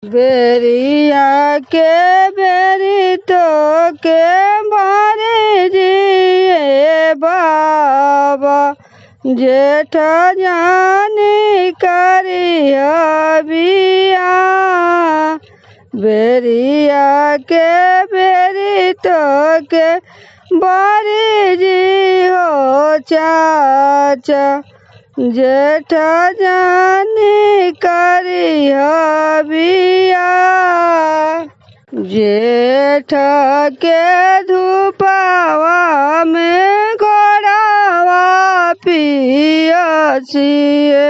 बेरिया के बेरी तो के मारे जिए बाबा जेठ जानी करिया बिया। बेरिया के बेरी तो के बारी जी हो चाचा जेठ जानी करिया बिया। जेठ के धूपावा में घोड़ावा पियसिए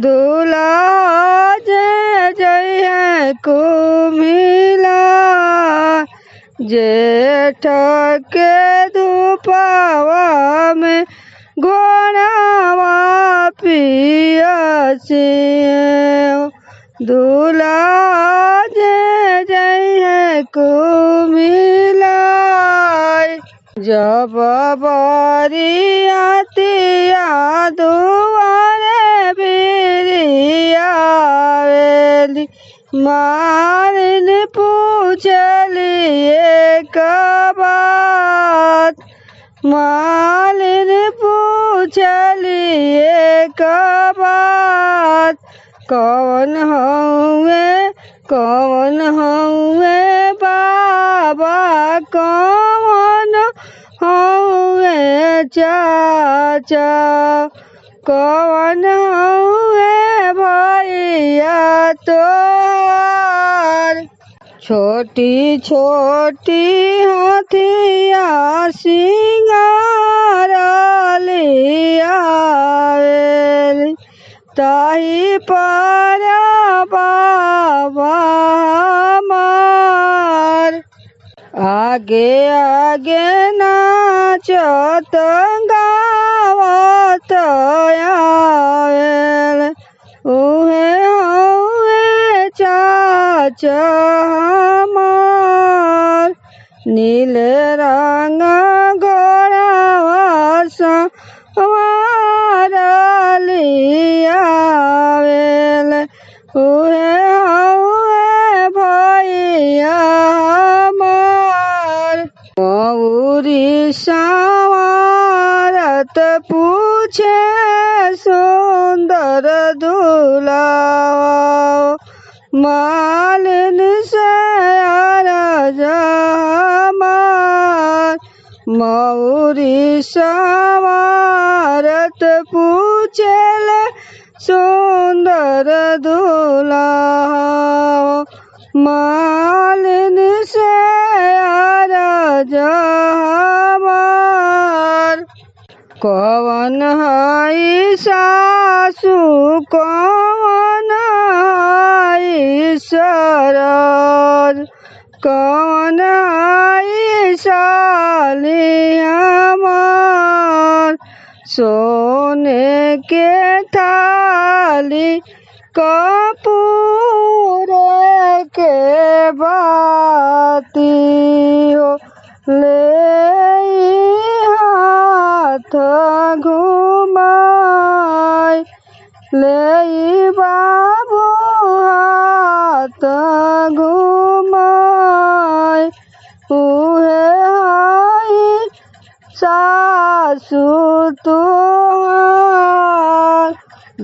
दूल्हा जे जइहे कुमिला। जेठ के धूपावा में घोड़ावा पियसिए दूल्हा जे जइहे कुमिला। जब बरियातिया दुआरे बिरियावेली मारिन पूछली एक बात। मालिन पूछली एक बात कौन हउए बाबा कौन हउए चाचा कौन हउए भैया तोहार। छोटी छोटी हाथिया सिंगार लियावेली ताही पर बाबा हमार। आगे आगे नाचत गावत आवेल उहे हउए चाचा हमार। नील रंग घोड़ावा सवार लियावेल उहे हउए भैया हमार। मौरी सवारत पूछे सुंदर दूल्हा मालिन से अरज हमार। मौरी सवारत पूछेल सुंदर दूल्हा मालिन से अरज हमार। कौन हई सासू कौन हई सरज कौन हई साली हमार। सोने के थाली कपूर के बाती हो ले हाथ घुमाई ले बाबू हाथ घुमाई उहे हई सासू तुहार।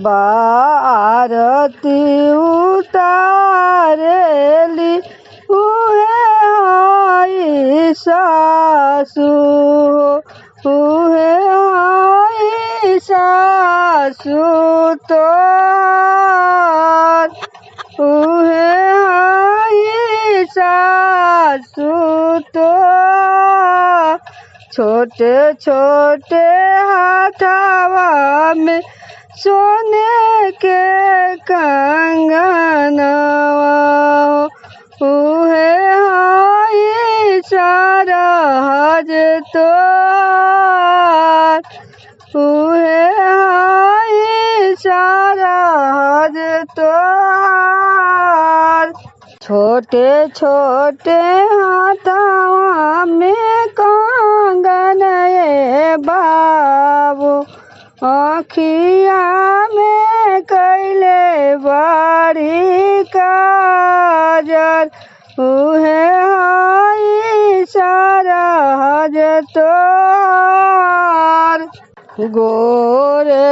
बारती उतारेली उहे हई सासू उहे हई सासू तोहार। उहे हई सासू तोहार। छोटे छोटे हाथवा में सोने के कंगनवा उहे हई सरहज तोहार। उहे हई सरहज तोहार। छोटे छोटे हाथवा में कंगन ये बाबू आँखिया में कैले बड़ी काजर उहे हाई सरहद तोहार गोरे